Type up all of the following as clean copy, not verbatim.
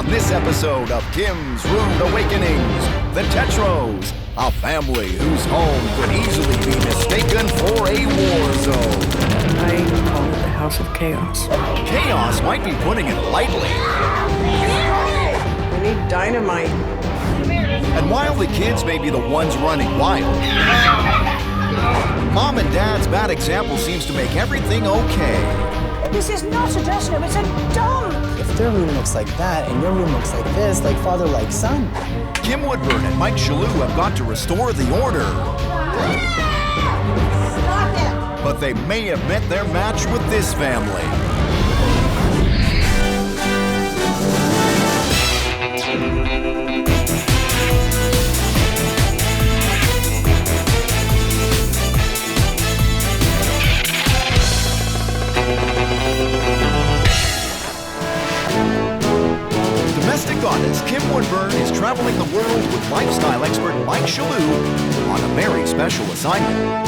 on this episode of Kim's Rude Awakenings, the Tetros, a family whose home could easily be mistaken for a war zone. I call it the House of Chaos. Chaos might be putting it lightly. We need dynamite. And while the kids may be the ones running wild, Mom and Dad's bad example seems to make everything okay. This is not a dressing room, it's a dump. If their room looks like that and your room looks like this, like father, like son. Kim Woodburn and Mike Chalut have got to restore the order. Stop it! But they may have met their match with this family. Domestic goddess Kim Woodburn is traveling the world with lifestyle expert Mike Chalut on a very special assignment.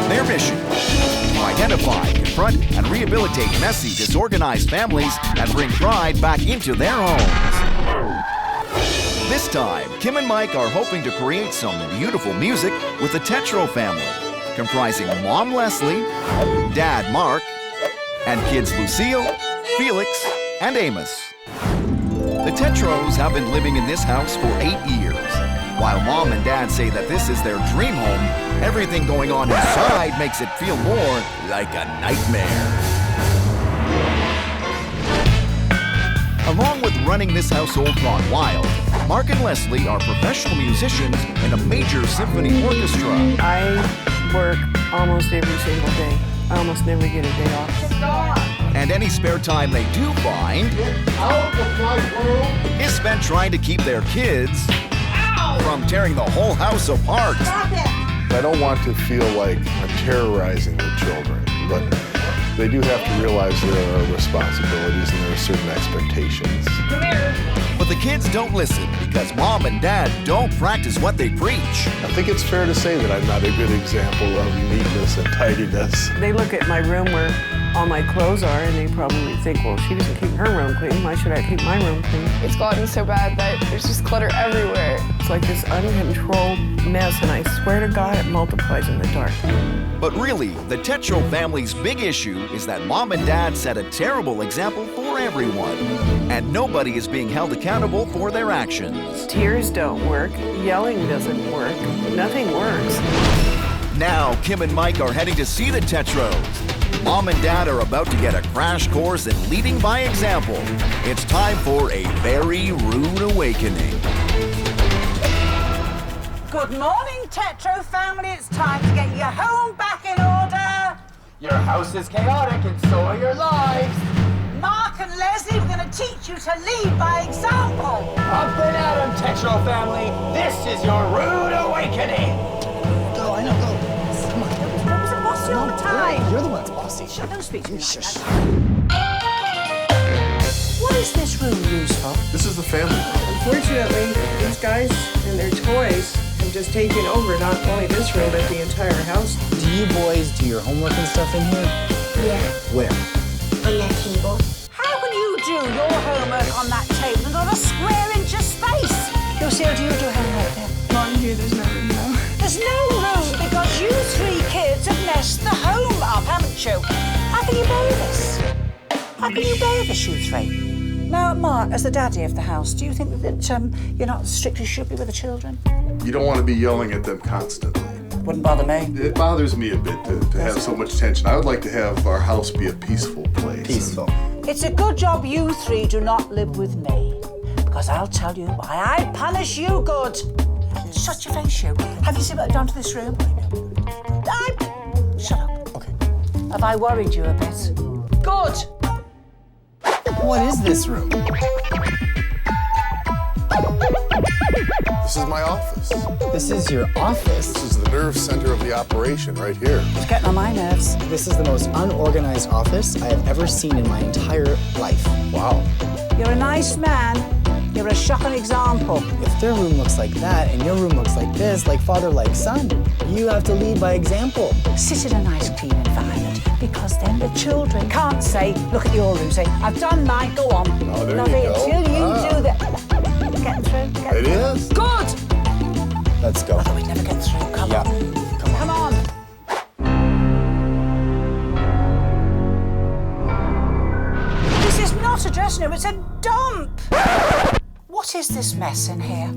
Their mission: to identify, confront, and rehabilitate messy, disorganized families and bring pride back into their homes. This time, Kim and Mike are hoping to create some beautiful music with the Tetro family, comprising Mom Leslie, Dad Mark, and kids Lucille, Felix, and Amos. The Tetros have been living in this house for 8 years. While Mom and Dad say that this is their dream home, everything going on inside makes it feel more like a nightmare. Along with running this household gone wild, Mark and Leslie are professional musicians in a major symphony orchestra. I work almost every single day. I almost never get a day off. And any spare time they do find is spent trying to keep their kids from tearing the whole house apart. I don't want to feel like I'm terrorizing the children, but they do have to realize there are responsibilities and there are certain expectations. But the kids don't listen because Mom and Dad don't practice what they preach. I think it's fair to say that I'm not a good example of neatness and tidiness. They look at my room where all my clothes are and they probably think, well, she doesn't keep her room clean. Why should I keep my room clean? It's gotten so bad that there's just clutter everywhere. It's like this uncontrolled mess, and I swear to God, it multiplies in the dark. But really, the Tetro family's big issue is that Mom and Dad set a terrible example for everyone, and nobody is being held accountable for their actions. Tears don't work. Yelling doesn't work. Nothing works. Now, Kim and Mike are heading to see the Tetros. Mom and Dad are about to get a crash course in leading by example. It's time for a very rude awakening. Good morning, Tetro family. It's time to get your home back in order. Your house is chaotic and so are your lives. Mark and Leslie, we're going to teach you to lead by example. Up and at 'em, Tetro family. This is your rude awakening. Go, I know, go. Come on. I was a bossy all the time. You're the one that's bossy. Shut, don't speak to me like Shush. that. What is this room used for? This is the family room. Unfortunately, these guys and their toys have just taken over not only this room, but the entire house. Do you boys do your homework and stuff in here? Yeah, Where? on that table. How can you do your homework on that table and not a square inch of space? Lucille, do you do homework there? Not in here, there's no room now. There's no room because you three kids have messed the home up, haven't you? How can you bear this? How can you bear this, you three? Now, Mark, as the daddy of the house, do you think that you're not as strict as you should be with the children? You don't want to be yelling at them constantly. Wouldn't bother me. It bothers me a bit to have so much tension. I would like to have our house be a peaceful place. Peaceful. It's a good job you three do not live with me, because I'll tell you why I punish you good. Shut your face, you. Have you seen what I've done to this room? Shut up. Okay. Have I worried you a bit? Good. What is this room? This is my office. This is your office? This is the nerve center of the operation right here. It's getting on my nerves. This is the most unorganized office I have ever seen in my entire life. Wow. You're a nice man. You're a shocking example. If their room looks like that and your room looks like this, like father, like son, you have to lead by example. Sit in a nice, clean environment. Because then the children can't say, look at your losing. I've done mine, go on. Oh, there Lovely, you go. until you Ah. do that. Get through, get It through. is. Good! Let's go. I thought we'd never get through. Come Yeah. on. Come on. This is not a dressing room, it's a dump. What is this mess in here?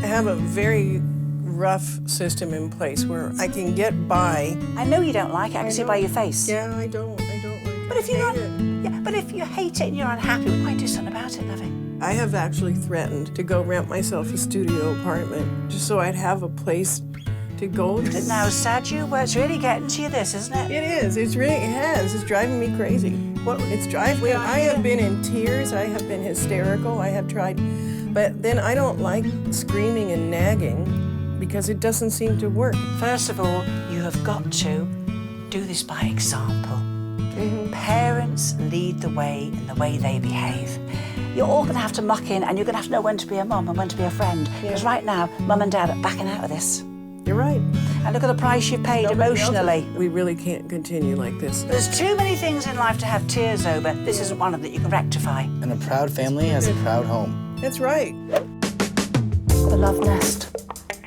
I have a very rough system in place where I can get by. I know you don't like it, I can see it by your face. Yeah, I don't like But if you're not, it. yeah, but if you hate it and you're unhappy, why do something about it, lovey? I have actually threatened to go rent myself a studio apartment just so I'd have a place to go to. Is it now sad you? Well, it's really getting to you, this, isn't it? It is. It has. It's driving me crazy. Well, it's driving me. I have been in tears. I have been hysterical. I have tried. But then I don't like screaming and nagging because it doesn't seem to work. First of all, you have got to do this by example. Parents lead the way in the way they behave. You're all going to have to muck in and you're going to have to know when to be a mum and when to be a friend. Because right now, mum and dad are backing out of this. You're right. And look at the price you've paid emotionally. We really can't continue like this. There's too many things in life to have tears over. This isn't one of them that you can rectify. And a proud family has a proud home. That's right. The love nest.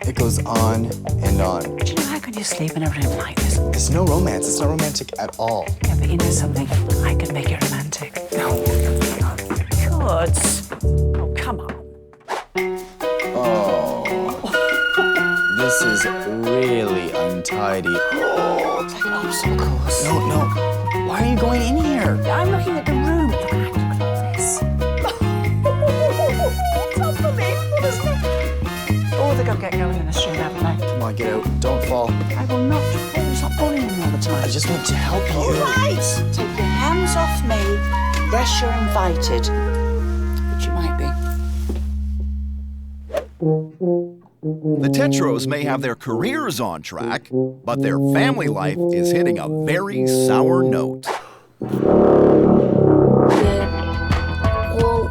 It goes on and on. Do you know how can you sleep in a room like this? It's no romance. It's not romantic at all. Yeah, but you know something? I could make it romantic. No. Good. Oh, come on. Oh. This is really untidy. It's like an obstacle course. No. Why are you going in here? I'm looking at the room. Look at this. It's unbelievable, isn't it? Oh, they're going to get going in the street, haven't they? Come on, get out. Don't fall. I will not fall. Stop bullying me all the time. I just want to help you. All right. Take your hands off me. Yes, you're invited. Which you might be. The Tetros may have their careers on track, but their family life is hitting a very sour note. The whole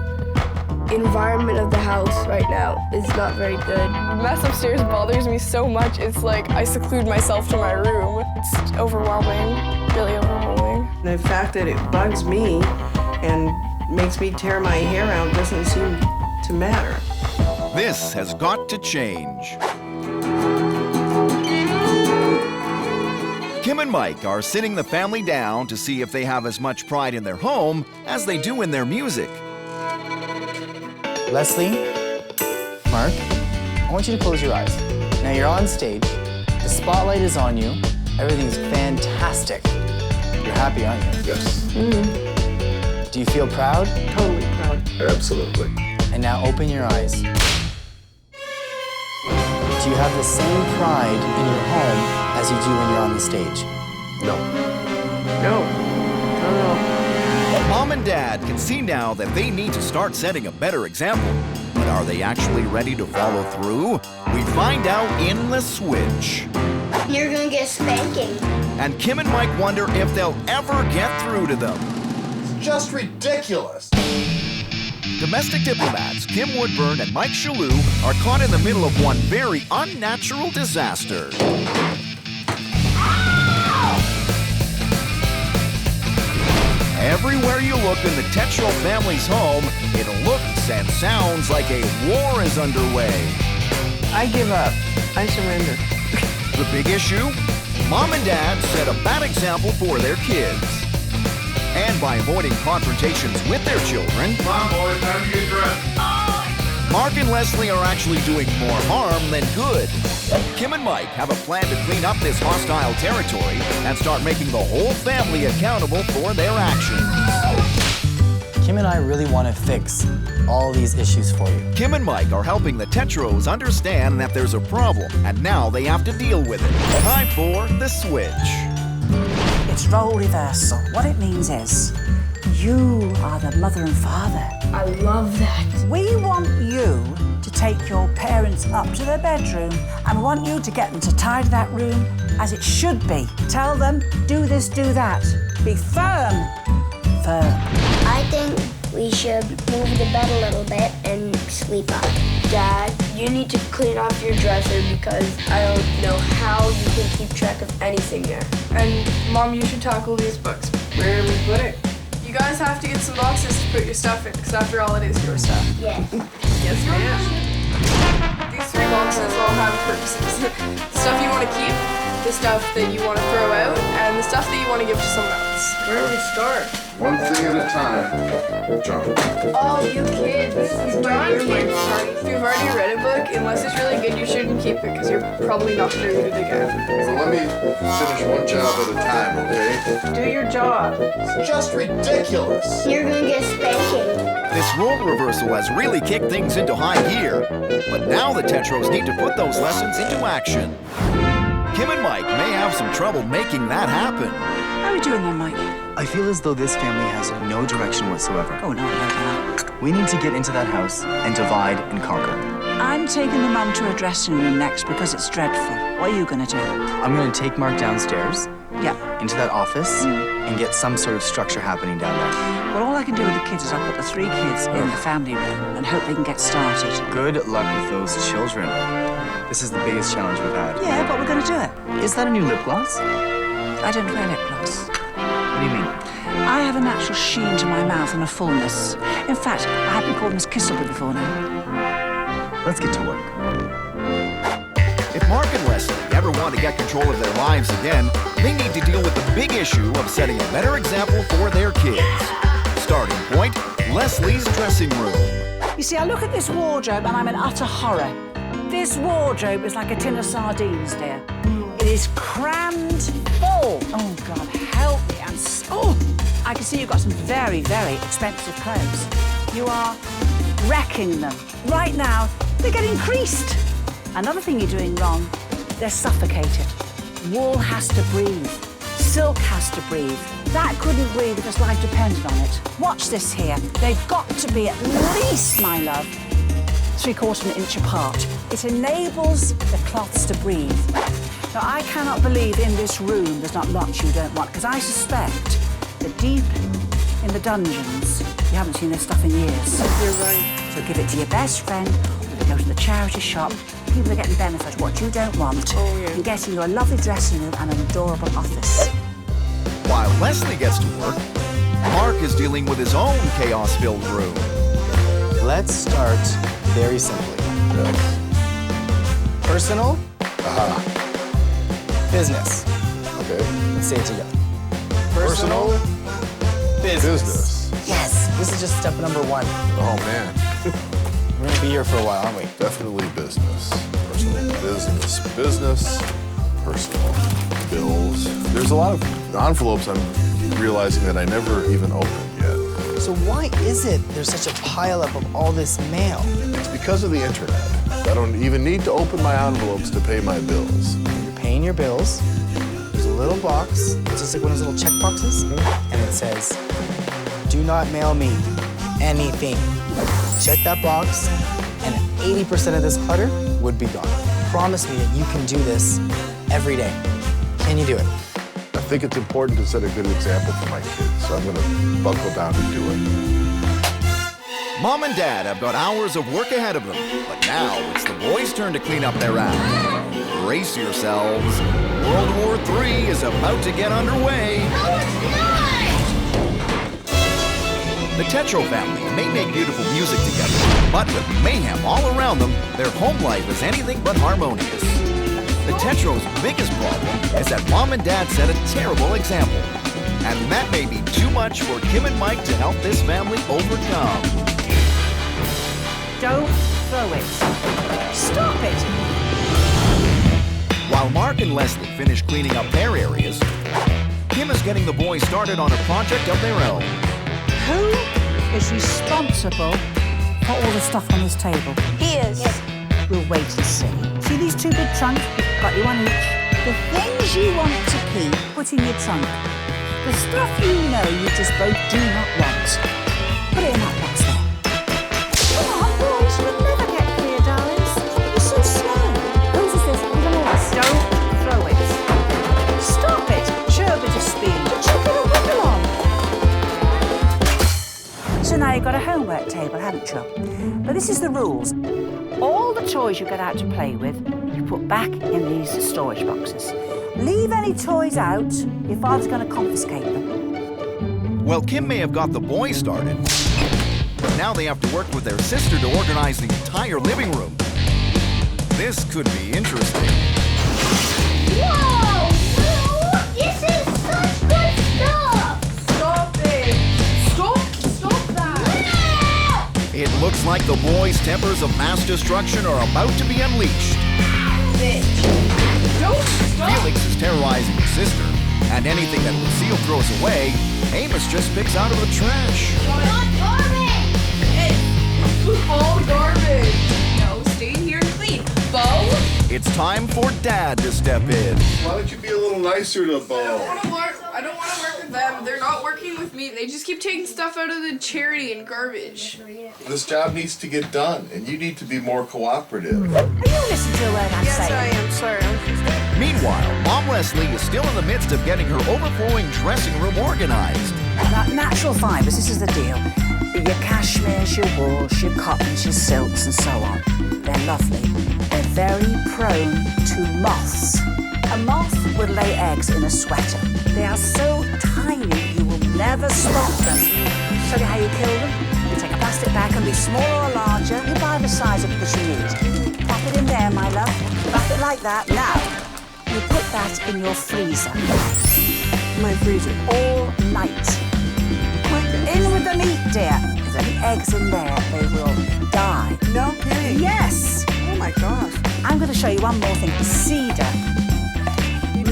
environment of the house right now is not very good. The mess upstairs bothers me so much, it's like I seclude myself to my room. It's overwhelming, really overwhelming. The fact that it bugs me and makes me tear my hair out doesn't seem to matter. This has got to change. Kim and Mike are sitting the family down to see if they have as much pride in their home as they do in their music. Leslie, Mark, I want you to close your eyes. Now you're on stage. The spotlight is on you. Everything's fantastic. You're happy, aren't you? Yes. Do you feel proud? Totally proud. Absolutely. And now open your eyes. Do you have the same pride in your home as you do when you're on the stage? No. No. Mom and Dad can see now that they need to start setting a better example. But are they actually ready to follow through? We find out in The Switch. You're gonna get a spanking. And Kim and Mike wonder if they'll ever get through to them. Just ridiculous. Domestic diplomats Kim Woodburn and Mike Chalut are caught in the middle of one very unnatural disaster. Everywhere you look in the Tetreault family's home, it looks and sounds like a war is underway. I give up. I surrender. The big issue? Mom and Dad set a bad example for their kids. And by avoiding confrontations with their children, Come on, boys, time to get dressed. Mark and Leslie are actually doing more harm than good. Kim and Mike have a plan to clean up this hostile territory and start making the whole family accountable for their actions. Kim and I really want to fix all these issues for you. Kim and Mike are helping the Tetros understand that there's a problem, and now they have to deal with it. Time for The Switch. It's role reversal. What it means is, you are the mother and father. I love that. We want you to take your parents up to their bedroom and we want you to get them to tidy that room as it should be. Tell them, do this, do that. Be firm. Firm. I think we should move the bed a little bit and sleep on. Dad, you need to clean off your dresser because I don't know how you can keep track of anything there. And Mom, you should tackle these books. Where do we put it? You guys have to get some boxes to put your stuff in, because after all, it is your stuff. Yes. Yes, ma'am. These 3 boxes all have purposes. The stuff you want to keep, the stuff that you want to throw out, and the stuff that you want to give to someone else. Where do we start? One thing at a time, John. Oh, you kids. These darn kids. If you've already read a book, unless it's really good, you shouldn't keep it, because you're probably not going to read it again. Well, let me finish one job at a time, okay? Do your job. It's just ridiculous. You're gonna get spanking. This role reversal has really kicked things into high gear. But now the Tetros need to put those lessons into action. Kim and Mike may have some trouble making that happen. How are we doing then, Mike? I feel as though this family has no direction whatsoever. Oh, no. We need to get into that house and divide and conquer. I'm taking the mum to her dressing room next because it's dreadful. What are you going to do? I'm going to take Mark downstairs, Yeah. into that office, and get some sort of structure happening down there. Well, all I can do with the kids is I'll put the 3 kids in the family room and hope they can get started. Good luck with those children. This is the biggest challenge we've had. Yeah, but we're going to do it. Is that a new lip gloss? I don't wear lip gloss. What do you mean? I have a natural sheen to my mouth and a fullness. In fact, I have been called Miss Kissable before now. Let's get to work. If Mark and Leslie ever want to get control of their lives again, they need to deal with the big issue of setting a better example for their kids. Starting point, Leslie's dressing room. You see, I look at this wardrobe and I'm in utter horror. This wardrobe is like a tin of sardines, dear. It is crammed full. Oh, God, help me. I can see you've got some very, very expensive clothes. You are wrecking them. Right now, they're getting creased. Another thing you're doing wrong, they're suffocated. Wool has to breathe. Silk has to breathe. That couldn't breathe if its life depended on it. Watch this here. They've got to be at least, my love, 3/4 of an inch apart. It enables the cloths to breathe. Now, I cannot believe in this room there's not lots you don't want, because I suspect that deep in the dungeons, you haven't seen this stuff in years. You're right. So give it to your best friend, or go to the charity shop. People are getting benefit, what you don't want, and getting you a lovely dressing room and an adorable office. While Leslie gets to work, Mark is dealing with his own chaos-filled room. Let's start very simply. Personal, business. Okay. Let's say it together. Personal, business. Yes, this is just step number 1. Oh, man. We're gonna be here for a while, aren't we? Definitely business. Personal, business. Business, personal, bills. There's a lot of envelopes I'm realizing that I never even opened yet. So why is it there's such a pileup of all this mail? It's because of the internet. I don't even need to open my envelopes to pay my bills. You're paying your bills. There's a little box. It's just like one of those little check boxes. And it says, do not mail me anything. Check that box, and 80% of this clutter would be gone. Promise me that you can do this every day. Can you do it? I think it's important to set a good example for my kids, so I'm going to buckle down and do it. Mom and Dad have got hours of work ahead of them, but now it's the boys' turn to clean up their act. Brace yourselves. World War III is about to get underway. The Tetro family may make beautiful music together, but with mayhem all around them, their home life is anything but harmonious. The Tetro's biggest problem is that Mom and Dad set a terrible example. And that may be too much for Kim and Mike to help this family overcome. Don't throw it. Stop it. While Mark and Leslie finish cleaning up their areas, Kim is getting the boys started on a project of their own. Who is responsible for all the stuff on this table? He is. We'll wait and see. See these 2 big trunks? Got you one each. The things you want to keep, put in your trunk. The stuff you know you just both do not want, put it in that box there. Come on, boys, you'll never get clear, darlings. You're so slow. Whose is this? Don't throw it. Stop it. Show a bit of speed. Chuck it a wiggle on. So So now you've got a homework table, haven't you? But this is the rules. All the toys you get out to play with, you put back in these storage boxes. Leave any toys out, your father's going to confiscate them. Well, Kim may have got the boys started, but now they have to work with their sister to organize the entire living room. This could be interesting. Whoa! This is such good stuff! Stop it! Stop that! It looks like the boys' tempers of mass destruction are about to be unleashed. Don't stop! Felix is terrorizing his sister, and anything that Lucille throws away, Amos just picks out of the trash. Not garbage! Hey, all garbage. No, stay here and clean. Bo? It's time for Dad to step in. Why don't you be a little nicer to Bo? I don't want to work with them. They're not working with me. They just keep taking stuff out of the charity and garbage. This job needs to get done, and you need to be more cooperative. Are you listening to a word I'm Yes, saying? I am. Sorry. Meanwhile, Mom Leslie is still in the midst of getting her overflowing dressing room organized. Now, natural fibres, this is the deal. Your cashmeres, your wools, your cottons, your silks, and so on. They're lovely. They're very prone to moths. A moth would lay eggs in a sweater. They are so tiny you will never spot them. Show you how you kill them? You take a plastic bag, can be smaller or larger. You buy the size of it that you need. Pop it in there, my love. Wrap it like that. Now, you put that in your freezer. My freezer. All night. In with the meat, dear. If there's any eggs in there, they will die. No kidding. Yes. Oh my gosh. I'm going to show you one more thing. Cedar.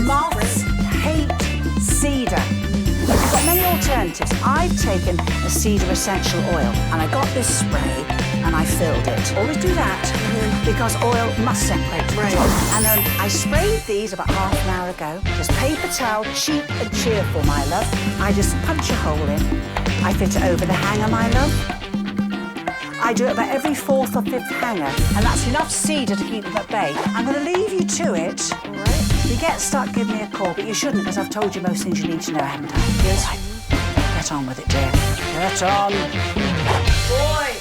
Moths hate cedar. You've got many alternatives. I've taken a cedar essential oil and I got this spray and I filled it. Always do that because oil must separate from the Right. top. And then I sprayed these about half an hour ago. Just paper towel, cheap and cheerful, my love. I just punch a hole in. I fit it over the hanger, my love. I do it about every 4th or 5th hanger, and that's enough cedar to keep them at bay. I'm going to leave you to it. All right. If you get stuck, give me a call, but you shouldn't, because I've told you most things you need to know, haven't I? Yes. Right. Get on with it, dear. Get on. Boy,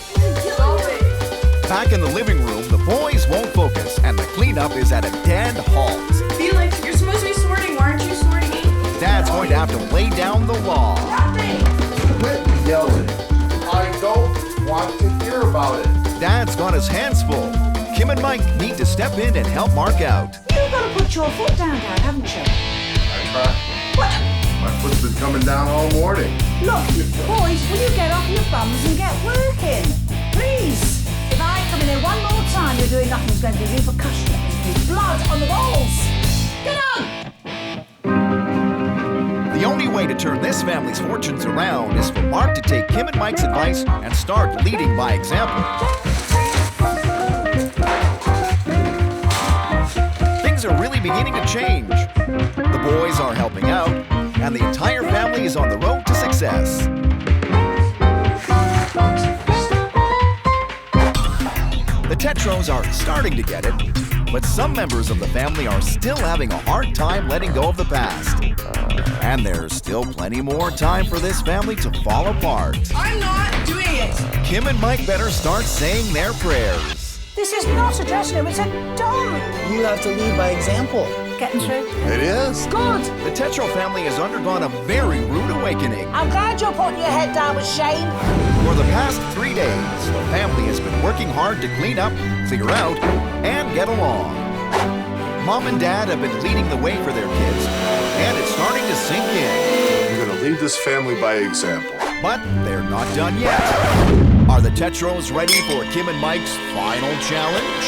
stop it. Back in the living room, the boys won't focus, and the cleanup is at a dead halt. Felix, you're supposed to be sorting. Why aren't you sorting? Dad's going to have to lay down the law. Quit yelling. I don't want to hear about it. Dad's got his hands full. Kim and Mike need to step in and help Mark out. You've got to put your foot down, Dad, haven't you? I try. What? My foot's been coming down all morning. Look, boys, will you get off your bums and get working? Please. If I come in here one more time, you're doing nothing. There's going to be repercussions. There's blood on the walls. Get on! The only way to turn this family's fortunes around is for Mark to take Kim and Mike's advice and start leading by example. Things are really beginning to change. The boys are helping out, and the entire family is on the road to success. The Tetros are starting to get it, but some members of the family are still having a hard time letting go of the past. And there's still plenty more time for this family to fall apart. I'm not doing it. Kim and Mike better start saying their prayers. This is not a dressing room, it's a dorm. You have to lead by example. Getting through? It is. Good. The Tetro family has undergone a very rude awakening. I'm glad you're putting your head down with shame. For the past 3 days, the family has been working hard to clean up, figure out, and get along. Mom and Dad have been leading the way for their kids, and it's starting to sink in. We're going to lead this family by example. But they're not done yet. Are the Tetros ready for Kim and Mike's final challenge?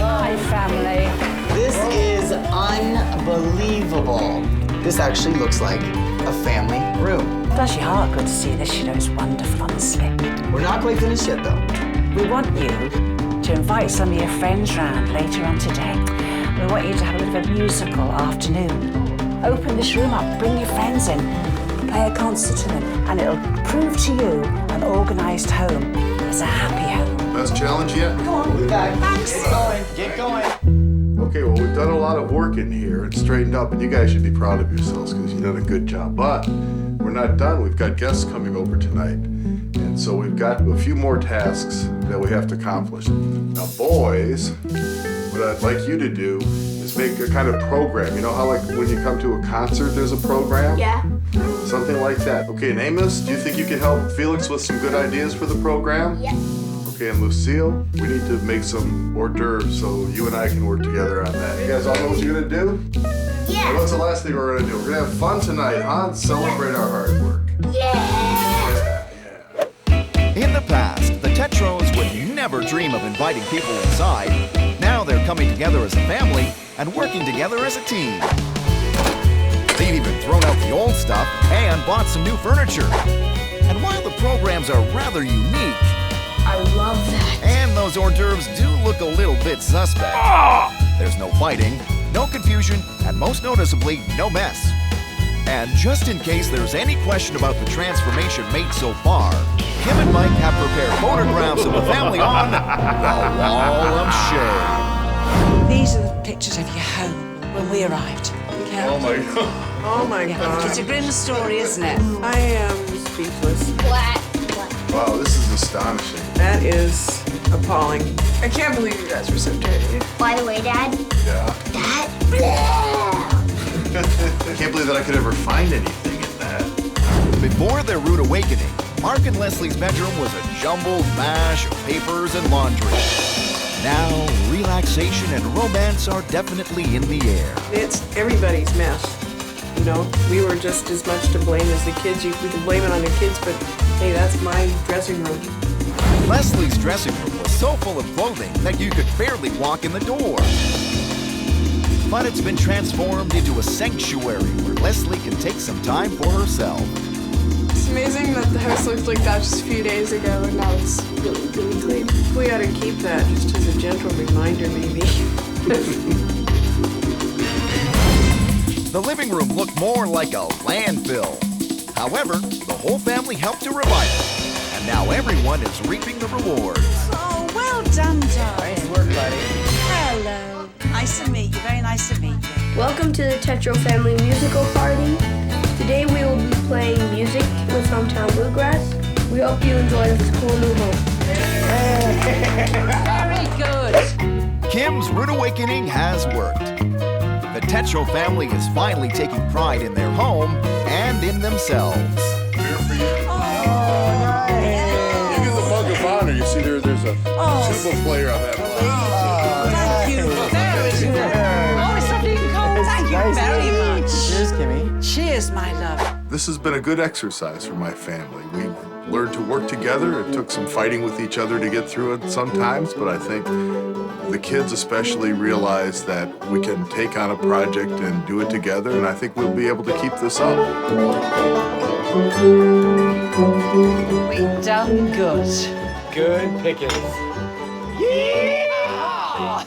Hi, family. This is unbelievable. This actually looks like a family room. It does your heart good to see this, you know, it's wonderful, honestly. We're not quite finished yet, though. We want you to invite some of your friends round later on today. We want you to have a bit of a musical afternoon. Open this room up, bring your friends in, play a concert to them, and it'll prove to you an organised home is a happy home. Best challenge yet? Go on. Thanks. Get going. Okay, well, we've done a lot of work in here and straightened up, and you guys should be proud of yourselves because you've done a good job. But we're we're not done. We've got guests coming over tonight. And so we've got a few more tasks that we have to accomplish. Now, boys, what I'd like you to do is make a kind of program. You know how like when you come to a concert, there's a program? Yeah. Something like that. Okay, and Amos, do you think you can help Felix with some good ideas for the program? Yeah. Okay, and Lucille, we need to make some hors d'oeuvres so you and I can work together on that. You guys all know what you're gonna do? Yeah. What's the last thing we're gonna do? We're gonna have fun tonight, huh? Celebrate our hard work. Yeah. In the past, the Tetros would never dream of inviting people inside. Now they're coming together as a family and working together as a team. They've even thrown out the old stuff and bought some new furniture. And while the programs are rather unique, I love that. and those hors d'oeuvres do look a little bit suspect, there's no fighting, no confusion, and most noticeably, no mess. And just in case there's any question about the transformation made so far, Kim and Mike have prepared photographs of the family on the Wall of Shame. These are the pictures of your home when we arrived. Okay? Oh my God. Oh my God. It's a grim story, isn't it? I am speechless. Wow, this is astonishing. That is appalling. I can't believe you guys were so dirty. By the way, Dad, Yeah. that. I can't believe that I could ever find anything in that. Before their rude awakening, Mark and Leslie's bedroom was a jumbled mash of papers and laundry. Now, relaxation and romance are definitely in the air. It's everybody's mess. You know, we were just as much to blame as the kids. We can blame it on the kids, but hey, that's my dressing room. Leslie's dressing room was so full of clothing that you could barely walk in the door. But it's been transformed into a sanctuary where Leslie can take some time for herself. It's amazing that the house looked like that just a few days ago, and now it's really, really clean. We ought to keep that just as a gentle reminder, maybe. The living room looked more like a landfill. However, the whole family helped to revive it, and now everyone is reaping the rewards. Oh, well done, darling. Nice work, buddy. Hello. Nice to meet you. Very nice to meet you. Welcome to the Tetro family musical party. Today we will be playing music with Hometown Bluegrass. We hope you enjoy this cool new home. Very good. Kim's rude awakening has worked. The Tetreault family is finally taking pride in their home and in themselves. Beer for you. You get the mug of honor. You see there's a tuba player on that mug. Thank you very much. Oh, it's lovely and cold. Thank you very much. Cheers, Kimmy. Cheers, my love. This has been a good exercise for my family. We've learned to work together. It took some fighting with each other to get through it sometimes, but I think the kids especially realize that we can take on a project and do it together, and I think we'll be able to keep this up. We done good. Good pickings. Yeah!